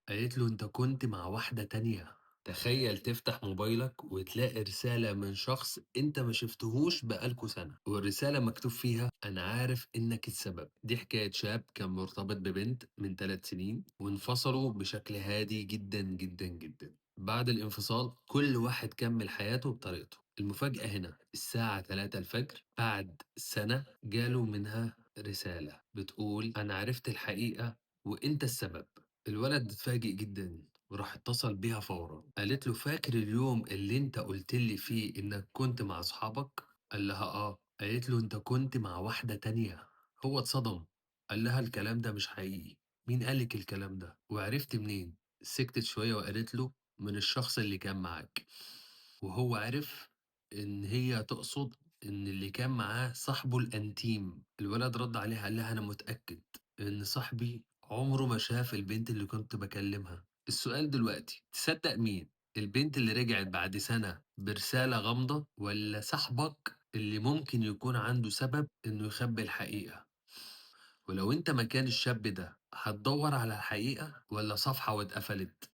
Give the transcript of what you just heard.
قالت له أنت كنت مع واحدة تانية. تخيل تفتح موبايلك وتلاقي رسالة من شخص أنت ما شفتهوش بقالكوا سنة، والرسالة مكتوب فيها أنا عارف إنك السبب. دي حكاية شاب كان مرتبط ببنت من 3 سنين وانفصلوا بشكل هادي جدا جدا جدا. بعد الانفصال كل واحد كمل حياته بطريقته. المفاجأة هنا الساعة 3 الفجر بعد سنة جاله منها رسالة بتقول أنا عرفت الحقيقة وأنت السبب. الولد اتفاجئ جدًا، وراح اتصل بيها فورًا، قالت له: "فاكر اليوم اللي أنت قُلت لي فيه إنك كنت مع أصحابك؟" قال لها: "آه." قالت له: "أنت كنت مع واحدة تانية." هو اتصدم، قال لها: "الكلام ده مش حقيقي، مين قال لِك الكلام ده؟ وعرفتِ منين؟" سكتت شوية وقالت له: "من الشخص اللي كان معاك." وهو عرف إن هي تقصد إن اللي كان معاه صاحبه الأنتيم. الولد رد عليها قال لها: "أنا متأكد إن صاحبي عمره ما شاف البنت اللي كنت باكلمها." السؤال دلوقتي تصدق مين؟ البنت اللي رجعت بعد سنة برسالة غامضة والّا صاحبك اللي ممكن يكون عنده سبب إنه يخبي الحقيقة؟ ولو أنت مكان الشاب ده هتدوّر على الحقيقة والّا صفحة واتقفلت؟